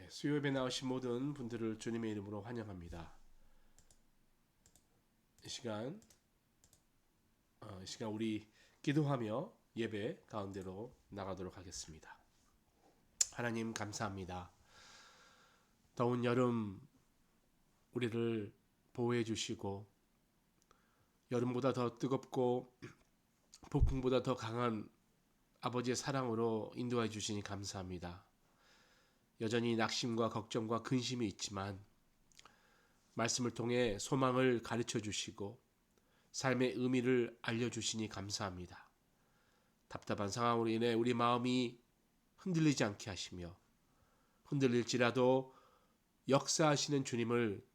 수요예배 나오신 모든 분들을 주님의 이름으로 환영합니다. 이 시간 우리 기도하며 예배 가운데로 나가도록 하겠습니다. 하나님 감사합니다. 더운 여름 우리를 보호해 주시고 여름보다 더 뜨겁고 폭풍보다 더 강한 아버지의 사랑으로 인도해 주시니 감사합니다. 여전히 낙심과 걱정과 근심이 있지만 말씀을 통해 소망을 가르쳐 주시고 삶의 의미를 알려주시니 감사합니다. 답답한 상황으로 인해 우리 마음이 흔들리지 않게 하시며 흔들릴지라도 역사하시는 주님을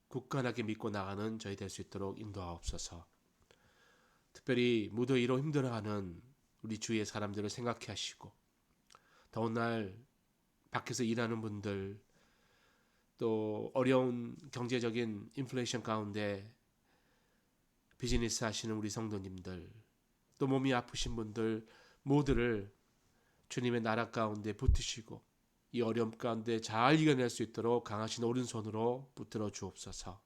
굳건하게 믿고 나가는 저희 될 수 있도록 인도하옵소서. 특별히 무더위로 힘들어하는 우리 주위의 사람들을 생각해 하시고 더운 날 밖에서 일하는 분들, 또 어려운 경제적인 인플레이션 가운데 비즈니스 하시는 우리 성도님들, 또 몸이 아프신 분들 모두를 주님의 나라 가운데 붙드시고 이 어려움 가운데 잘 이겨낼 수 있도록 강하신 오른손으로 붙들어 주옵소서.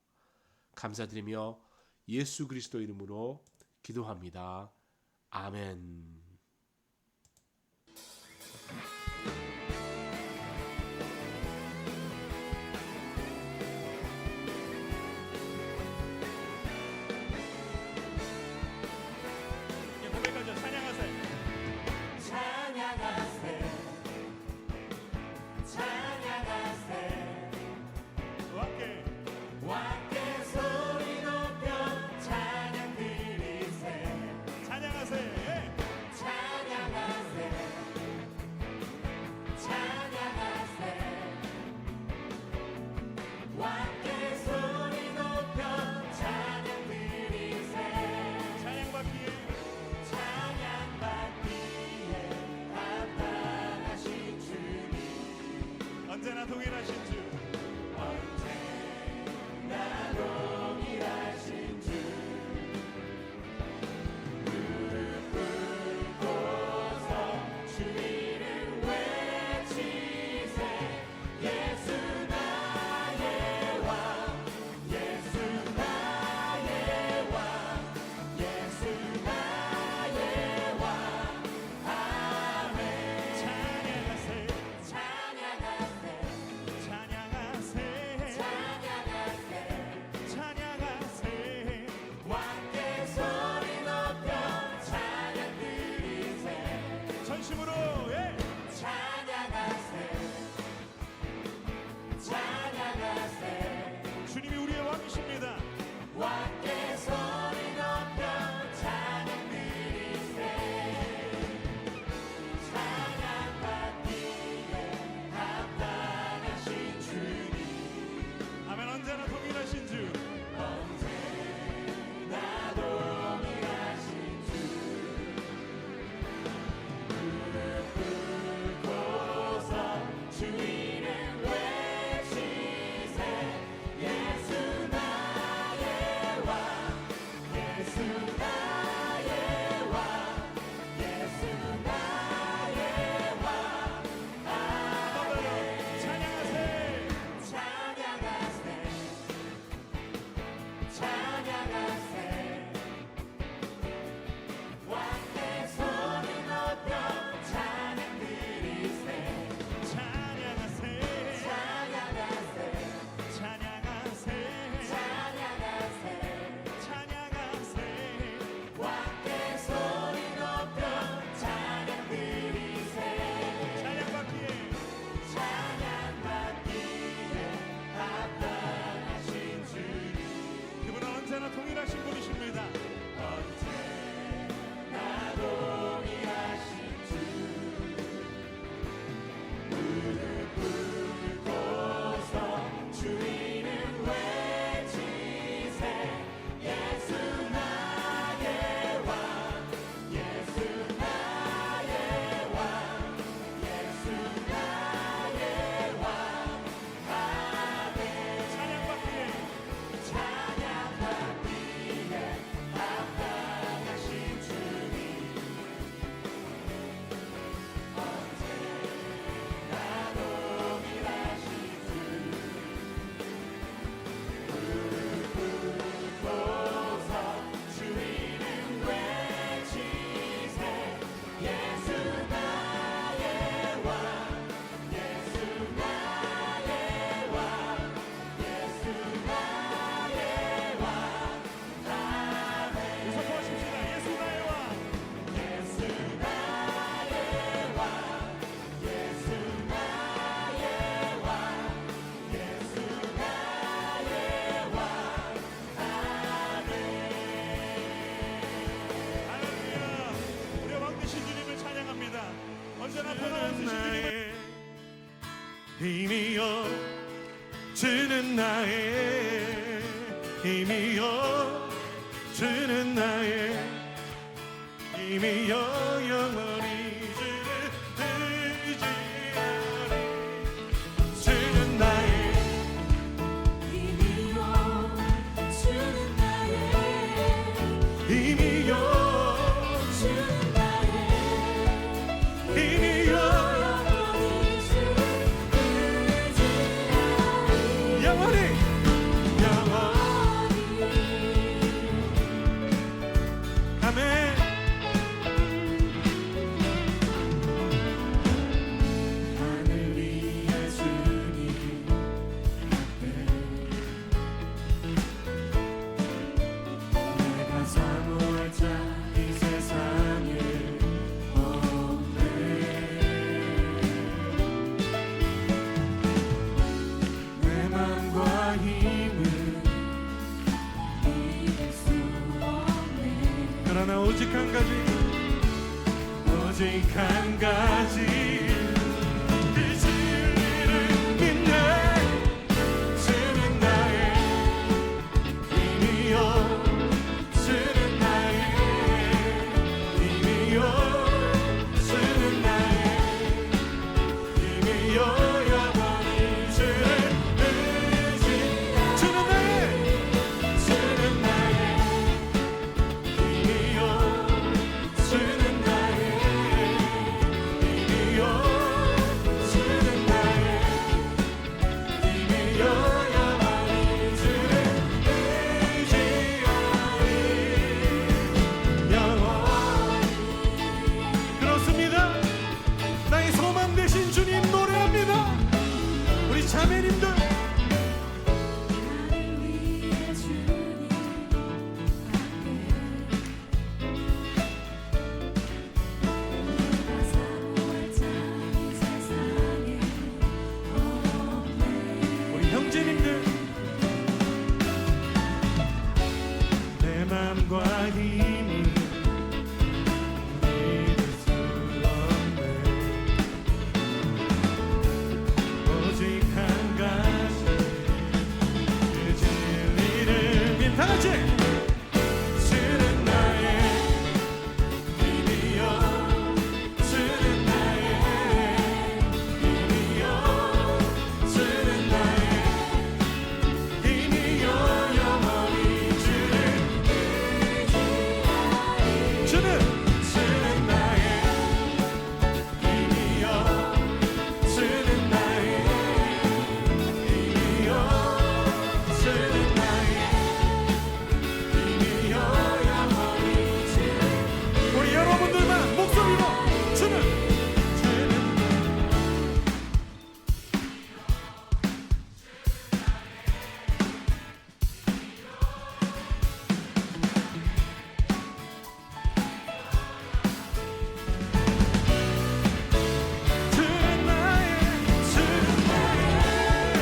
감사드리며 예수 그리스도 이름으로 기도합니다. 아멘. 찬양하세 힘이여 주는 나의 힘이여 주는 나의 힘이여 영원히 주를 의지하리 주는 나의 힘이여 주는 나의 힘이여 주는 나의 힘이여 영원히 주를 의지하리 영원히 아멘. 하늘 위에 주님 앞에 내가 사모할 자 이 세상에 없네. 내 맘과 힘을 이길 수 없네 그러나 오직 한 가지 그 진리를 믿네 주는 나의 힘이여 주는 나의 힘이여 주는 나의 힘이여 영원히 주를 의지 주는 나의 힘이여 주는 나의 힘이여 주는 나의 힘이여 영원히 주를 의지하리 영원히 그렇습니다. 나의 소망 되신 주님 노래합니다. 우리 자매님들 하늘 위에 주님 앞에 내가 사모할 자 이 세상에 없네 우리 형제님들 내 맘과 힘을 믿을 수 없네 오직 한 가지 그 진리를 믿다 같이 주는 나의 힘이여 주는 나의 힘이여 주는 나의 힘이여 영원히 주를 주는 나의 힘이여 주는 나의 힘이여 주는 나의 힘이여 영원히 주를 우리 여러분들만 목소리로 주는 주는 나의 힘이여 주는 나의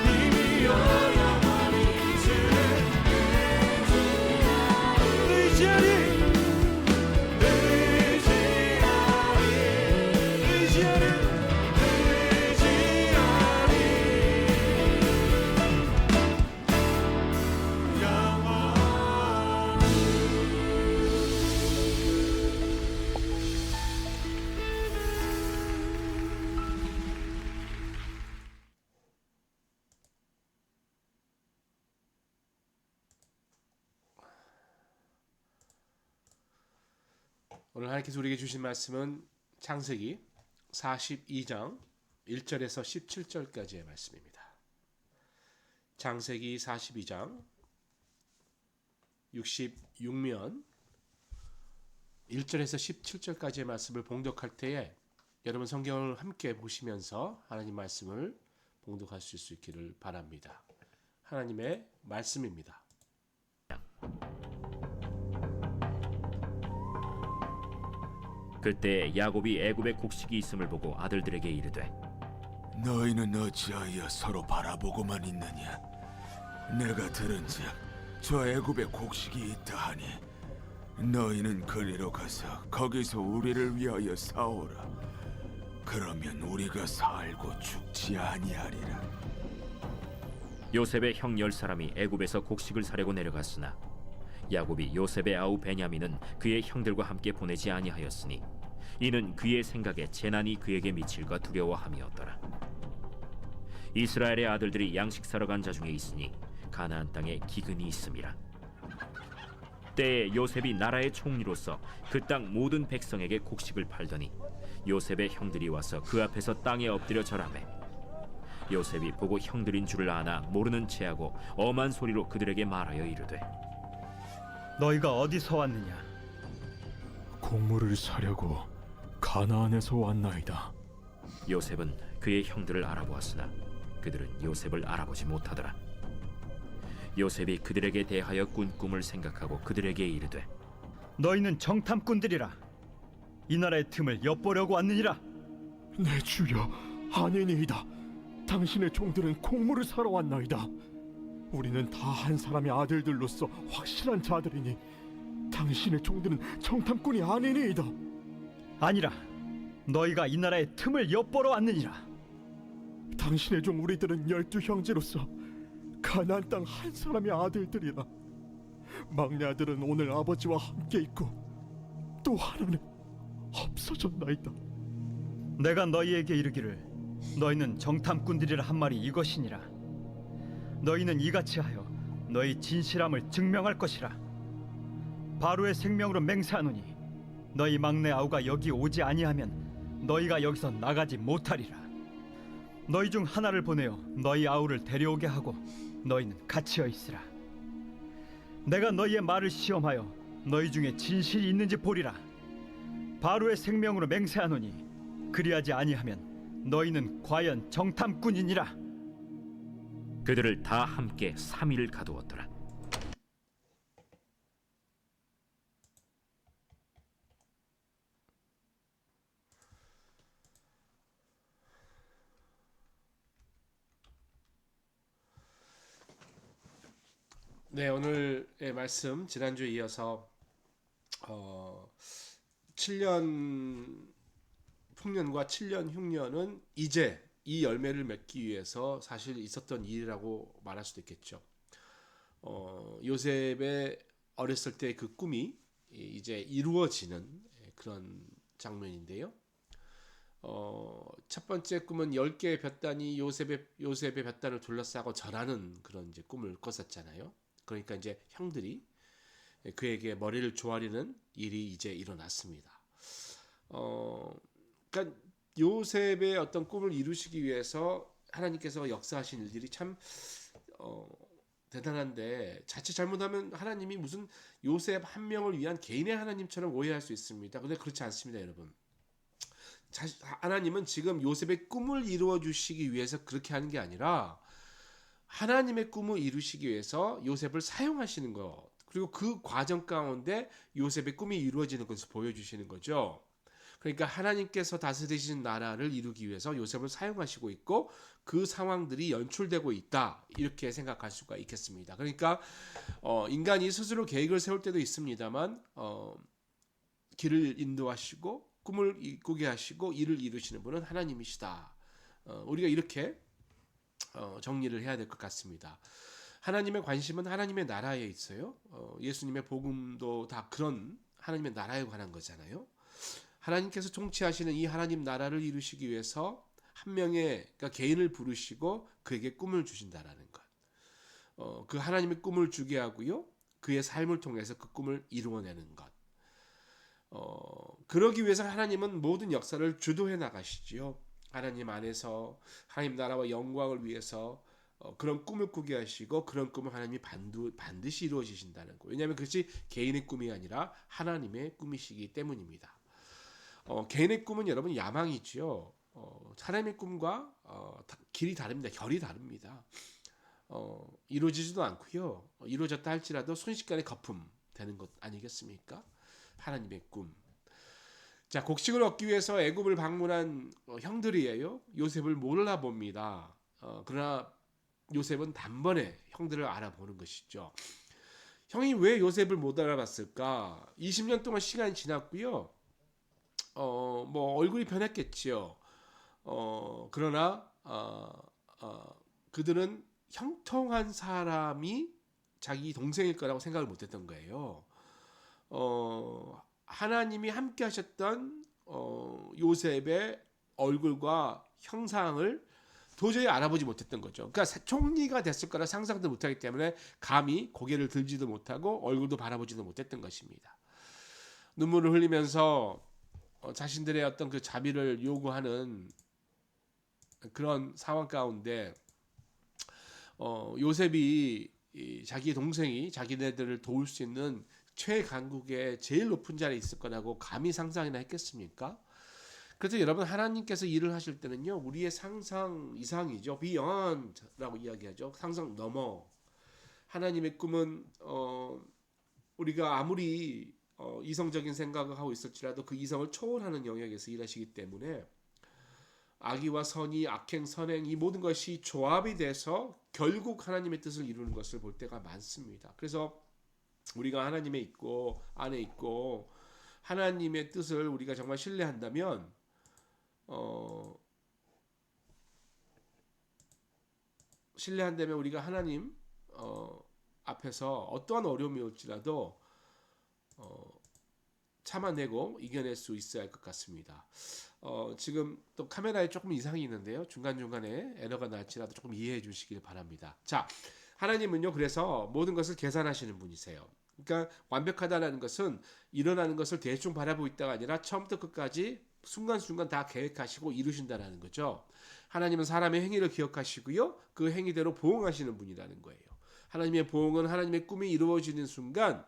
힘이여 영원히 주를 의지하리 오늘 하나님께서 우리에게 주신 말씀은 창세기 42장 1절에서 17절까지의 말씀입니다. 창세기 42장 66면 1절에서 17절까지의 말씀을 봉독할 때에 여러분 성경을 함께 보시면서 하나님 말씀을 봉독하실 수 있기를 바랍니다. 하나님의 말씀입니다. 그때 야곱이 애굽에 곡식이 있음을 보고 아들들에게 이르되 너희는 어찌하여 서로 바라보고만 있느냐? 내가 들은즉 저 애굽에 곡식이 있다 하니 너희는 그리로 가서 거기서 우리를 위하여 사오라. 그러면 우리가 살고 죽지 아니하리라. 요셉의 형 10사람이 애굽에서 곡식을 사려고 내려갔으나 야곱이 요셉의 아우 베냐민은 그의 형들과 함께 보내지 아니하였으니 이는 그의 생각에 재난이 그에게 미칠까 두려워함이었더라. 이스라엘의 아들들이 양식 사러 간 자 중에 있으니 가나안 땅에 기근이 있음이라. 때에 요셉이 나라의 총리로서 그 땅 모든 백성에게 곡식을 팔더니 요셉의 형들이 와서 그 앞에서 땅에 엎드려 절하매 요셉이 보고 형들인 줄을 아나 모르는 체하고 엄한 소리로 그들에게 말하여 이르되 너희가 어디서 왔느냐? 곡물을 사려고 가나안에서 왔나이다. 요셉은 그의 형들을 알아보았으나 그들은 요셉을 알아보지 못하더라. 요셉이 그들에게 대하여 꾼 꿈을 생각하고 그들에게 이르되 너희는 정탐꾼들이라. 이 나라의 틈을 엿보려고 왔느니라. 내 주여, 아니니이다. 당신의 종들은 곡물을 사러 왔나이다. 우리는 다 한 사람의 아들들로서 확실한 자들이니 당신의 종들은 정탐꾼이 아니니이다. 아니라 너희가 이 나라의 틈을 엿보러 왔느니라. 당신의 종 우리들은 12형제로서 가나안 땅 한 사람의 아들들이라. 막내 아들은 오늘 아버지와 함께 있고 또 하나는 없어졌나이다. 내가 너희에게 이르기를 너희는 정탐꾼들이라 한 말이 이것이니라. 너희는 이같이 하여 너희 진실함을 증명할 것이라. 바로의 생명으로 맹세하노니 너희 막내 아우가 여기 오지 아니하면 너희가 여기서 나가지 못하리라. 너희 중 하나를 보내어 너희 아우를 데려오게 하고 너희는 갇혀 있으라. 내가 너희의 말을 시험하여 너희 중에 진실이 있는지 보리라. 바로의 생명으로 맹세하노니 그리하지 아니하면 너희는 과연 정탐꾼이니라. 그들을 다 함께 3일을 가두었더라. 네, 오늘의 말씀 지난주에 이어서 7년 풍년과 7년 흉년은 이제 이 열매를 맺기 위해서 사실 있었던 일이라고 말할 수도 있겠죠. 요셉의 어렸을 때 그 꿈이 이제 이루어지는 그런 장면인데요. 첫 번째 꿈은 10개의 볕단이 요셉의 볕단을 둘러싸고 절하는 그런 이제 꿈을 꿨었잖아요. 그러니까 이제 형들이 그에게 머리를 조아리는 일이 이제 일어났습니다. 그러니까 요셉의 어떤 꿈을 이루시기 위해서 하나님께서 역사하신 일들이 참 대단한데 자칫 잘못하면 하나님이 무슨 요셉 한 명을 위한 개인의 하나님처럼 오해할 수 있습니다. 근데 그렇지 않습니다, 여러분. 하나님은 지금 요셉의 꿈을 이루어 주시기 위해서 그렇게 하는 게 아니라 하나님의 꿈을 이루시기 위해서 요셉을 사용하시는 것, 그리고 그 과정 가운데 요셉의 꿈이 이루어지는 것을 보여주시는 거죠. 그러니까 하나님께서 다스리신 나라를 이루기 위해서 요셉을 사용하시고 있고 그 상황들이 연출되고 있다, 이렇게 생각할 수가 있겠습니다. 그러니까 인간이 스스로 계획을 세울 때도 있습니다만 길을 인도하시고 꿈을 꾸게 하시고 일을 이루시는 분은 하나님이시다. 우리가 이렇게 정리를 해야 될 것 같습니다. 하나님의 관심은 하나님의 나라에 있어요. 예수님의 복음도 다 그런 하나님의 나라에 관한 거잖아요. 하나님께서 통치하시는 이 하나님 나라를 이루시기 위해서 한 명의 그러니까 개인을 부르시고 그에게 꿈을 주신다라는 것. 그 하나님의 꿈을 주게 하고요. 그의 삶을 통해서 그 꿈을 이루어내는 것. 그러기 위해서 하나님은 모든 역사를 주도해 나가시지요. 하나님 안에서 하나님 나라와 영광을 위해서 그런 꿈을 꾸게 하시고 그런 꿈을 하나님이 반드시 이루어지신다는 거예요. 왜냐하면 그것이 개인의 꿈이 아니라 하나님의 꿈이시기 때문입니다. 개인의 꿈은 여러분 야망이지요. 하나님의 꿈과 길이 다릅니다. 결이 다릅니다. 이루어지지도 않고요. 이루어졌다 할지라도 순식간에 거품 되는 것 아니겠습니까? 하나님의 꿈. 자, 곡식을 얻기 위해서 애굽을 방문한 형들이에요. 요셉을 몰라봅니다. 그러나 요셉은 단번에 형들을 알아보는 것이죠. 형이 왜 요셉을 못 알아봤을까? 20년 동안 시간이 지났고요. 뭐 얼굴이 변했겠지요. 그러나 그들은 형통한 사람이 자기 동생일 거라고 생각을 못했던 거예요. 하나님이 함께 하셨던 요셉의 얼굴과 형상을 도저히 알아보지 못했던 거죠. 그러니까 총리가 됐을 거라 상상도 못하기 때문에 감히 고개를 들지도 못하고 얼굴도 바라보지도 못했던 것입니다. 눈물을 흘리면서 자신들의 어떤 그 자비를 요구하는 그런 상황 가운데 요셉이 자기 동생이 자기네들을 도울 수 있는 최강국의 제일 높은 자리에 있을 거라고 감히 상상이나 했겠습니까? 그래서 여러분, 하나님께서 일을 하실 때는요, 우리의 상상 이상이죠. beyond라고 이야기하죠. 상상 넘어. 하나님의 꿈은 우리가 아무리 이성적인 생각을 하고 있을지라도 그 이성을 초월하는 영역에서 일하시기 때문에 악의와 선의, 악행, 선행, 이 모든 것이 조합이 돼서 결국 하나님의 뜻을 이루는 것을 볼 때가 많습니다. 그래서 우리가 하나님에 있고 안에 있고 하나님의 뜻을 우리가 정말 신뢰한다면 우리가 하나님 앞에서 어떠한 어려움이 올지라도 참아내고 이겨낼 수 있어야 할 것 같습니다. 지금 또 카메라에 조금 이상이 있는데요. 중간중간에 에러가 날지라도 조금 이해해 주시길 바랍니다. 자, 하나님은요, 그래서 모든 것을 계산하시는 분이세요. 그러니까 완벽하다는 것은 일어나는 것을 대충 바라보고 있다가 아니라 처음부터 끝까지 순간순간 다 계획하시고 이루신다는 거죠. 하나님은 사람의 행위를 기억하시고요, 그 행위대로 보응하시는 분이라는 거예요. 하나님의 보응은 하나님의 꿈이 이루어지는 순간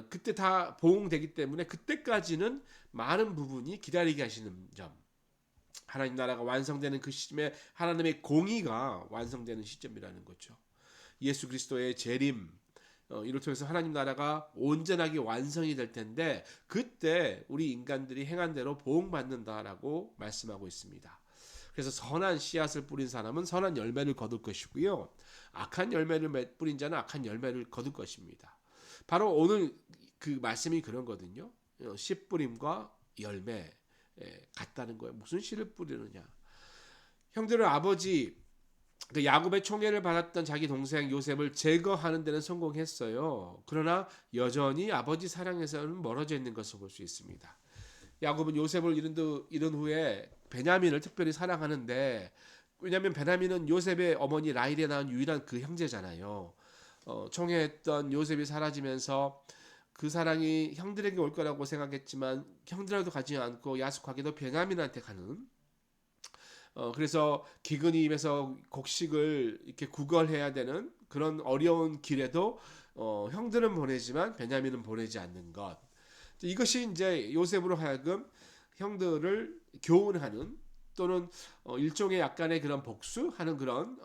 그때 다 보응되기 때문에 그때까지는 많은 부분이 기다리게 하시는 점, 하나님 나라가 완성되는 그 시점에 하나님의 공의가 완성되는 시점이라는 거죠. 예수 그리스도의 재림, 이를 통해서 하나님 나라가 온전하게 완성이 될 텐데 그때 우리 인간들이 행한 대로 보응받는다라고 말씀하고 있습니다. 그래서 선한 씨앗을 뿌린 사람은 선한 열매를 거둘 것이고요, 악한 열매를 뿌린 자는 악한 열매를 거둘 것입니다. 바로 오늘 그 말씀이 그런 거거든요. 씨 뿌림과 열매 같다는 거예요. 무슨 씨를 뿌리느냐. 형들은 아버지 그 야곱의 총애를 받았던 자기 동생 요셉을 제거하는 데는 성공했어요. 그러나 여전히 아버지 사랑에서는 멀어져 있는 것을 볼 수 있습니다. 야곱은 요셉을 잃은 후에 베냐민을 특별히 사랑하는데, 왜냐하면 베냐민은 요셉의 어머니 라헬에 낳은 유일한 그 형제잖아요. 총애했던 요셉이 사라지면서 그 사랑이 형들에게 올 거라고 생각했지만 형들에게도 가지 않고 야속하게도 베냐민한테 가는, 그래서 기근임에서 곡식을 이렇게 구걸해야 되는 그런 어려운 길에도 형들은 보내지만 베냐민은 보내지 않는 것, 이것이 이제 요셉으로 하여금 형들을 교훈하는 또는 일종의 약간의 그런 복수하는 그런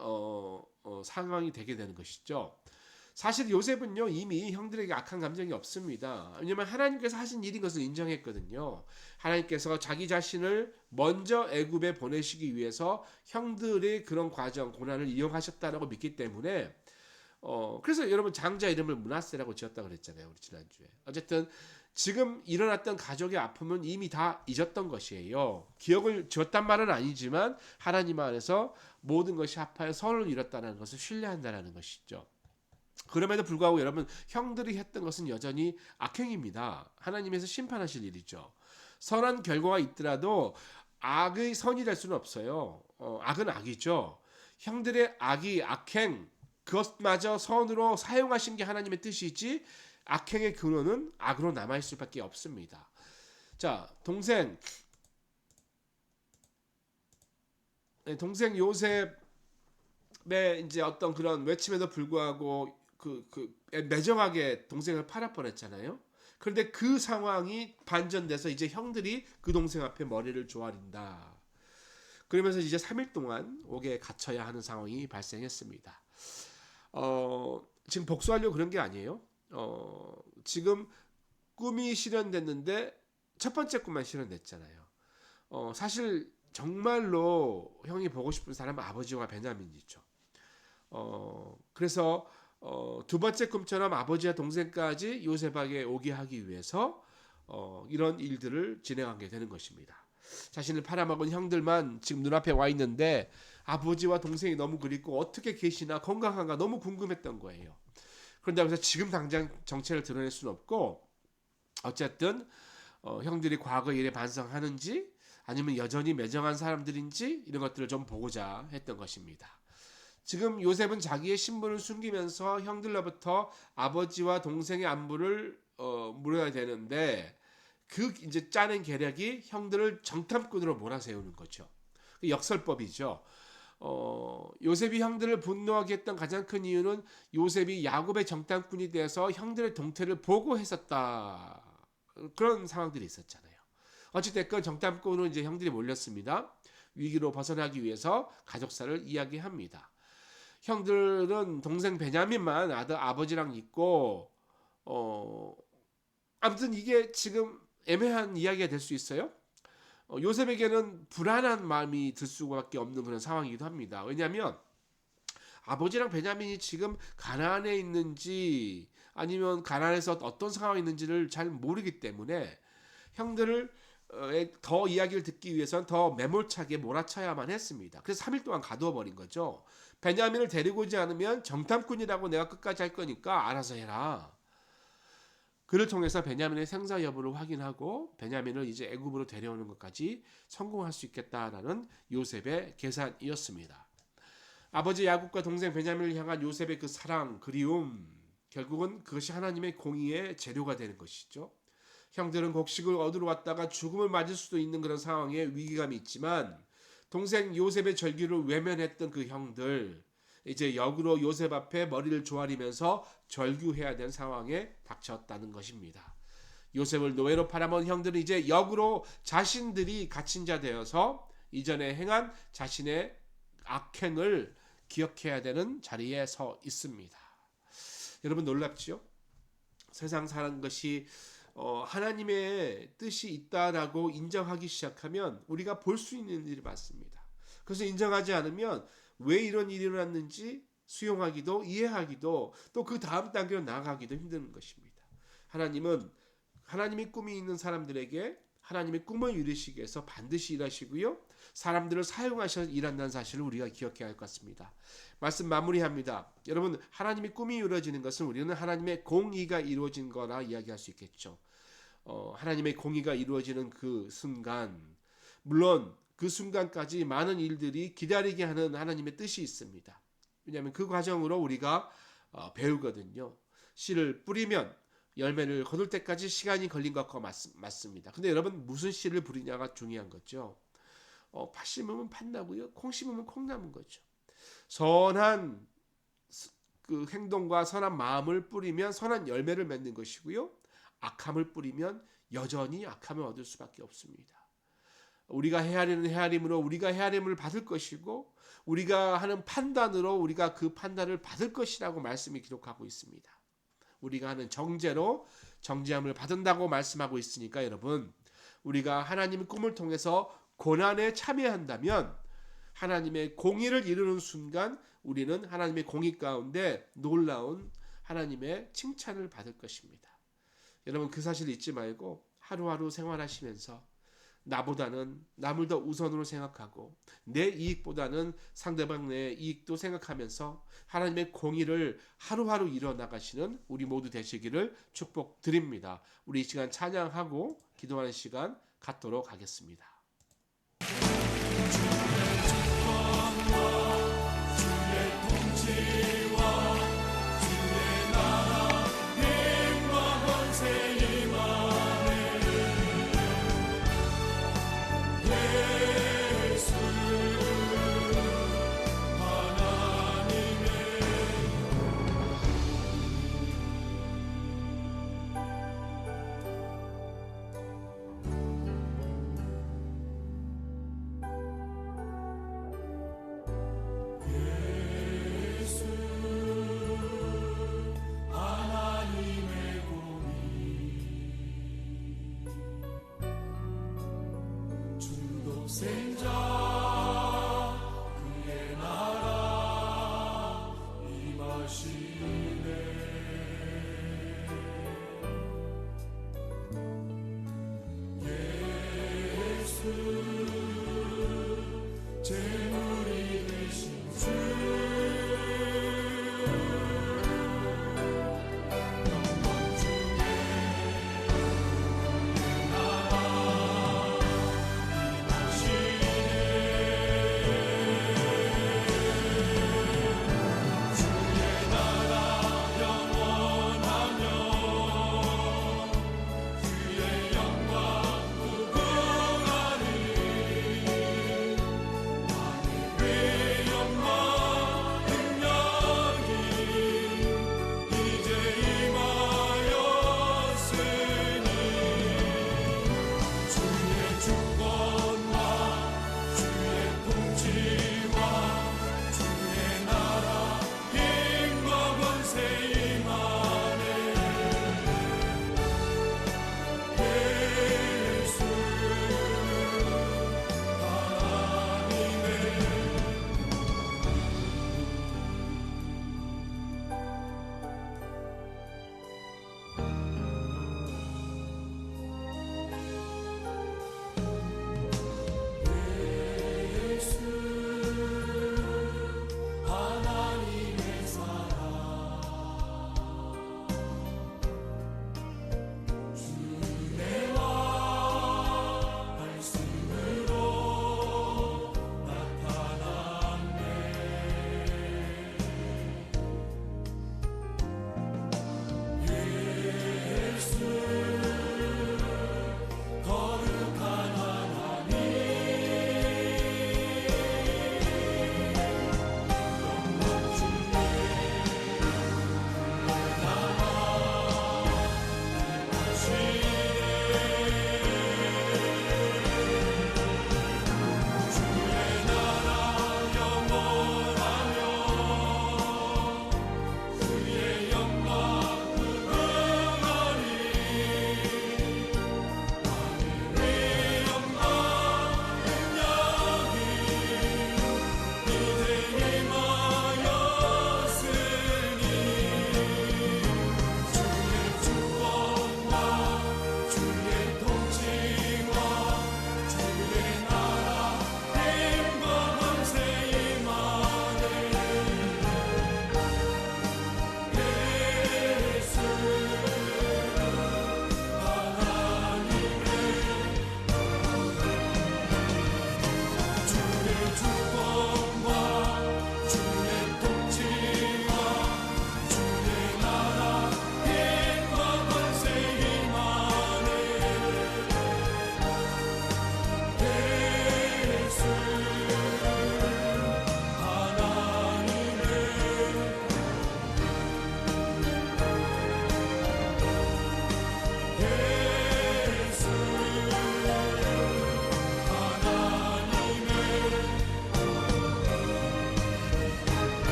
상황이 되게 되는 것이죠. 사실 요셉은요, 이미 형들에게 악한 감정이 없습니다. 왜냐하면 하나님께서 하신 일인 것을 인정했거든요. 하나님께서 자기 자신을 먼저 애굽에 보내시기 위해서 형들의 그런 과정, 고난을 이용하셨다라고 믿기 때문에 그래서 여러분 장자 이름을 므낫세라고 지었다고 그랬잖아요, 우리 지난주에. 어쨌든 지금 일어났던 가족의 아픔은 이미 다 잊었던 것이에요. 기억을 지웠단 말은 아니지만 하나님 안에서 모든 것이 합하여 선을 이뤘다는 것을 신뢰한다는 것이죠. 그럼에도 불구하고 여러분, 형들이 했던 것은 여전히 악행입니다. 하나님에서 심판하실 일이죠. 선한 결과가 있더라도 악의 선이 될 수는 없어요. 악은 악이죠. 형들의 악이 악행, 그것마저 선으로 사용하신 게 하나님의 뜻이지 악행의 근원은 악으로 남아있을 수밖에 없습니다. 자, 동생 요셉의 이제 어떤 그런 외침에도 불구하고 매정하게 동생을 팔아 뻔했잖아요. 그런데 그 상황이 반전돼서 이제 형들이 그 동생 앞에 머리를 조아린다. 그러면서 이제 3일 동안 옥에 갇혀야 하는 상황이 발생했습니다. 지금 복수하려고 그런 게 아니에요. 지금 꿈이 실현됐는데 첫 번째 꿈만 실현됐잖아요. 사실 정말로 형이 보고 싶은 사람은 아버지와 베냐민이죠. 그래서 두 번째 꿈처럼 아버지와 동생까지 요셉에게 오게 하기 위해서 이런 일들을 진행하게 되는 것입니다. 자신을 팔아먹은 형들만 지금 눈앞에 와 있는데 아버지와 동생이 너무 그립고 어떻게 계시나 건강한가 너무 궁금했던 거예요. 그런데 그래서 지금 당장 정체를 드러낼 수는 없고 어쨌든 형들이 과거 일에 반성하는지 아니면 여전히 매정한 사람들인지 이런 것들을 좀 보고자 했던 것입니다. 지금 요셉은 자기의 신분을 숨기면서 형들로부터 아버지와 동생의 안부를 물어야 되는데 그 이제 짜낸 계략이 형들을 정탐꾼으로 몰아세우는 거죠. 그 역설법이죠. 요셉이 형들을 분노하게 했던 가장 큰 이유는 요셉이 야곱의 정탐꾼이 돼서 형들의 동태를 보고했었다. 그런 상황들이 있었잖아요. 어찌됐건 정탐꾼으로 이제 형들이 몰렸습니다. 위기로 벗어나기 위해서 가족사를 이야기합니다. 형들은 동생 베냐민만 아버지랑 있고 아무튼 이게 지금 애매한 이야기가 될 수 있어요. 요셉에게는 불안한 마음이 들 수밖에 없는 그런 상황이기도 합니다. 왜냐하면 아버지랑 베냐민이 지금 가나안에 있는지 아니면 가나안에서 어떤 상황이 있는지를 잘 모르기 때문에 형들을 더 이야기를 듣기 위해서는 더 매몰차게 몰아쳐야만 했습니다. 그래서 3일 동안 가두어 버린 거죠. 베냐민을 데리고 오지 않으면 정탐꾼이라고 내가 끝까지 할 거니까 알아서 해라. 그를 통해서 베냐민의 생사 여부를 확인하고 베냐민을 이제 애굽으로 데려오는 것까지 성공할 수 있겠다라는 요셉의 계산이었습니다. 아버지 야곱과 동생 베냐민을 향한 요셉의 그 사랑, 그리움, 결국은 그것이 하나님의 공의의 재료가 되는 것이죠. 형들은 곡식을 얻으러 왔다가 죽음을 맞을 수도 있는 그런 상황에 위기감이 있지만 동생 요셉의 절규를 외면했던 그 형들, 이제 역으로 요셉 앞에 머리를 조아리면서 절규해야 되는 상황에 닥쳤다는 것입니다. 요셉을 노예로 팔아먹은 형들은 이제 역으로 자신들이 갇힌 자 되어서 이전에 행한 자신의 악행을 기억해야 되는 자리에 서 있습니다. 여러분 놀랍지요? 세상 사는 것이 하나님의 뜻이 있다라고 인정하기 시작하면 우리가 볼 수 있는 일이 많습니다. 그래서 인정하지 않으면 왜 이런 일이 일어났는지 수용하기도 이해하기도 또 그 다음 단계로 나아가기도 힘든 것입니다. 하나님은 하나님의 꿈이 있는 사람들에게 하나님의 꿈을 이루시기 위해서 반드시 일하시고요. 사람들을 사용하셔서 일한다는 사실을 우리가 기억해야 할 것 같습니다. 말씀 마무리합니다. 여러분, 하나님의 꿈이 이루어지는 것은 우리는 하나님의 공의가 이루어진 거라 이야기할 수 있겠죠. 하나님의 공의가 이루어지는 그 순간, 물론 그 순간까지 많은 일들이 기다리게 하는 하나님의 뜻이 있습니다. 왜냐하면 그 과정으로 우리가 배우거든요. 씨를 뿌리면 열매를 거둘 때까지 시간이 걸린 것과 맞습니다. 근데 여러분 무슨 씨를 뿌리냐가 중요한 거죠. 팥 심으면 팥 나고요. 콩 심으면 콩 나는 거죠. 선한 그 행동과 선한 마음을 뿌리면 선한 열매를 맺는 것이고요. 악함을 뿌리면 여전히 악함을 얻을 수밖에 없습니다. 우리가 헤아리는 헤아림으로 우리가 헤아림을 받을 것이고 우리가 하는 판단으로 우리가 그 판단을 받을 것이라고 말씀이 기록하고 있습니다. 우리가 하는 정죄로 정죄함을 받는다고 말씀하고 있으니까 여러분 우리가 하나님의 꿈을 통해서 고난에 참여한다면 하나님의 공의를 이루는 순간 우리는 하나님의 공의 가운데 놀라운 하나님의 칭찬을 받을 것입니다. 여러분 그 사실 잊지 말고 하루하루 생활하시면서 나보다는 남을 더 우선으로 생각하고 내 이익보다는 상대방의 이익도 생각하면서 하나님의 공의를 하루하루 이뤄나가시는 우리 모두 되시기를 축복드립니다. 우리 이 시간 찬양하고 기도하는 시간 갖도록 하겠습니다.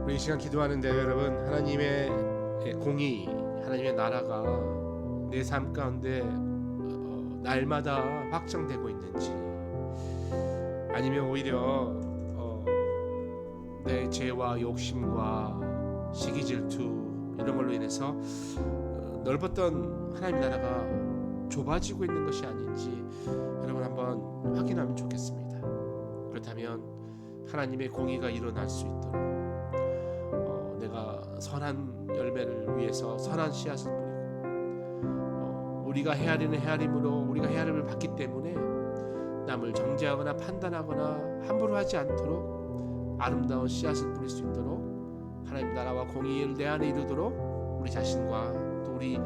우리 이 시간 기도하는데 여러분, 하나님의 공의, 하나님의 나라가 내 삶 가운데 날마다 확정되고 있는지, 아니면 오히려 내 죄와 욕심과 시기 질투 이런 걸로 인해서 넓었던 하나님 나라가 좁아지고 있는 것이 아닌지 여러분 한번 확인하면 좋겠습니다. 그렇다면 하나님의 공의가 일어날 수 있도록 내가 선한 열매를 위해서 선한 씨앗을 뿌리고 우리가 헤아리는 헤아림으로 우리가 헤아림을 받기 때문에 남을 정죄하거나 판단하거나 함부로 하지 않도록 아름다운 씨앗을 뿌릴 수 있도록 하나님 나라와 공의를 내 안에 이루도록 우리 자신과 또 우리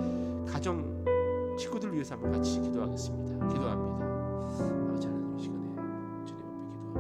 가정 친구들 위해서 한번 같이 기도하겠습니다. 기도합니다. 아버지 하나님, 이 시간에 주님 앞에 기도합니다.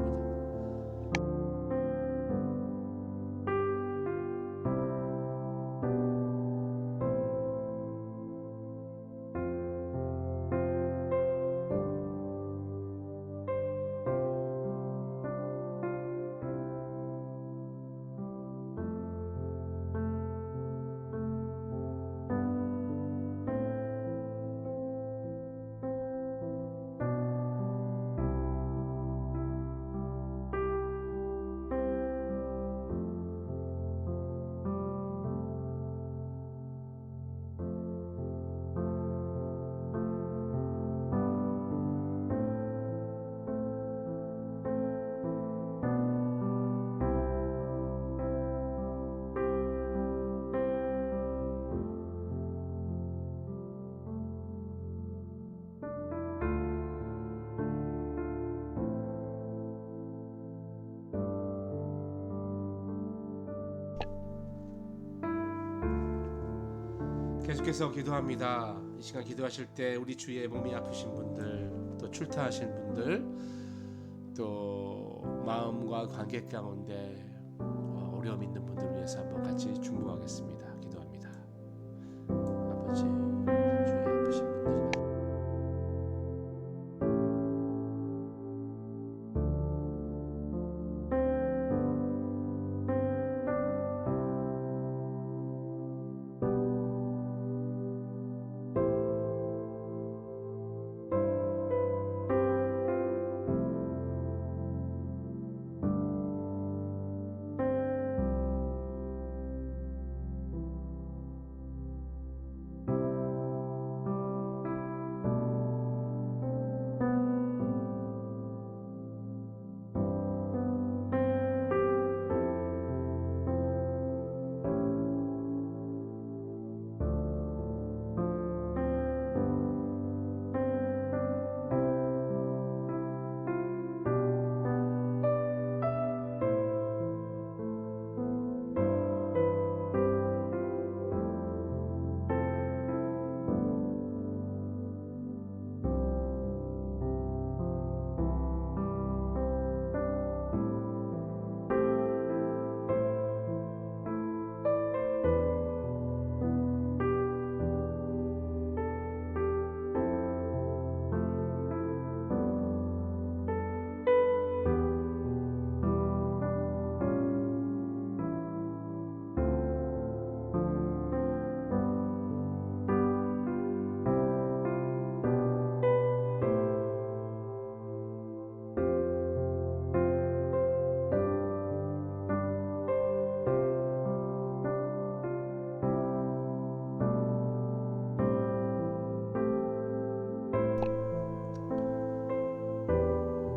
계속해서 기도합니다. 이 시간 기도하실 때 우리 주위에 몸이 아프신 분들, 또 출타하신 분들, 또 마음과 관계 가운데 어려움 있는 분들 위해서 한번 같이 중보하겠습니다. 기도합니다. 아버지, 주위에 아프신 분들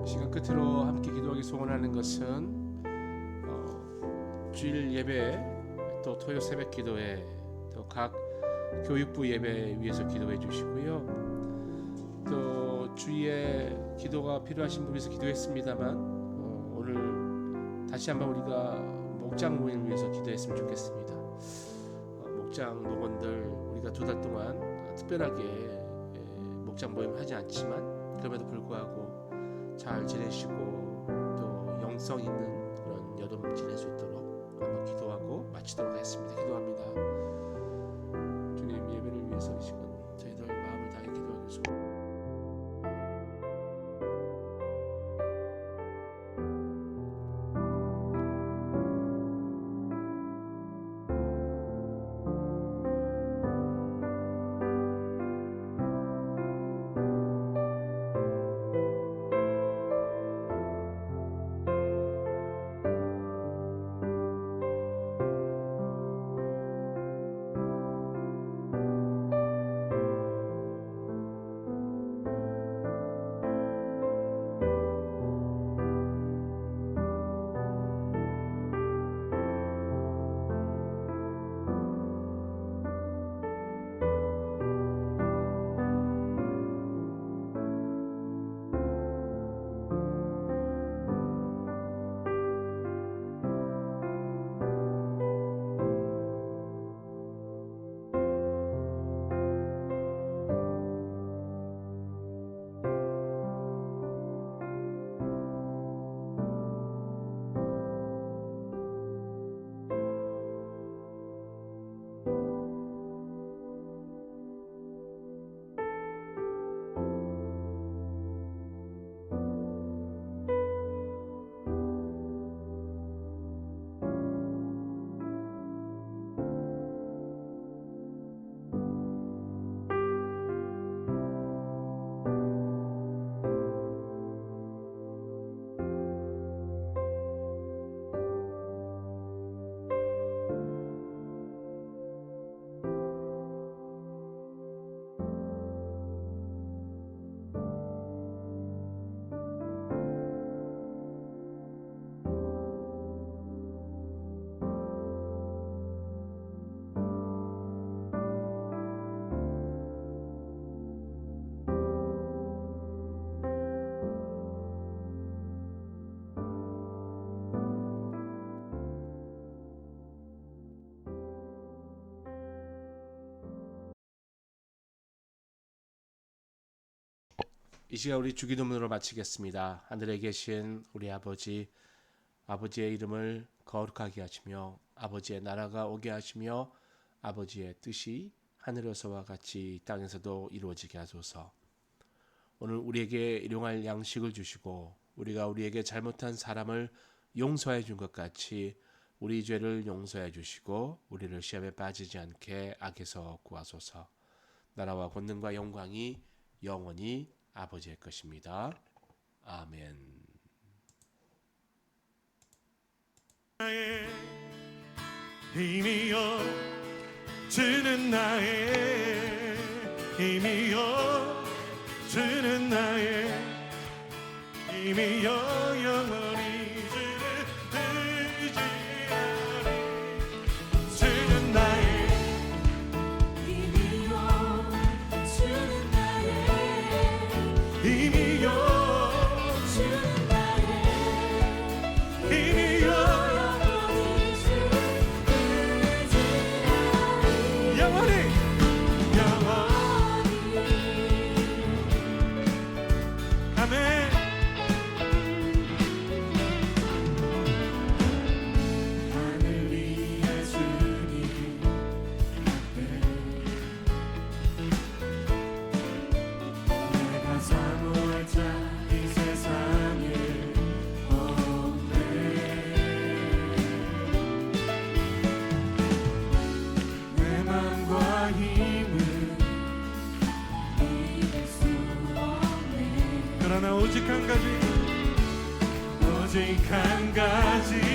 시간 끝으로 함께 기도하기 소원하는 것은 주일 예배, 또 토요 새벽 기도회, 또 각 교육부 예배 위해서 기도해 주시고요. 또 주위에 기도가 필요하신 분 위해서 기도했습니다만 오늘 다시 한번 우리가 목장 모임을 위해서 기도했으면 좋겠습니다. 목장 목원들 우리가 2달 동안 특별하게 목장 모임을 하지 않지만 그럼에도 불구하고 잘 지내시고 또 영성 있는 그런 여름 지낼 수 있도록 한번 기도하고 마치도록 하겠습니다. 기도합니다. 주님, 예배를 위해서 이 시간 저희들 마음을 다해 기도하기 소원. 이 시간 우리 주기도문으로 마치겠습니다. 하늘에 계신 우리 아버지, 아버지의 이름을 거룩하게 하시며 아버지의 나라가 오게 하시며 아버지의 뜻이 하늘에서와 같이 이 땅에서도 이루어지게 하소서. 오늘 우리에게 일용할 양식을 주시고 우리가 우리에게 잘못한 사람을 용서해 준 것 같이 우리 죄를 용서해 주시고 우리를 시험에 빠지지 않게 악에서 구하소서. 나라와 권능과 영광이 영원히 아버지의 것입니다. 아멘. 힘이여 주는 나의 힘이여 주는 나의 힘이여 영원히 주를 의지하리 주는 나의 힘이여 주는 나의 힘이여 주는 나의 힘이여 영원히 주를 의지하리 영원히 아멘. 하늘 위에 주님 앞에 내가 사모할 자 이 세상에 없네. 내 맘과 힘은 이길 수 없네 그러나 오직 한 가지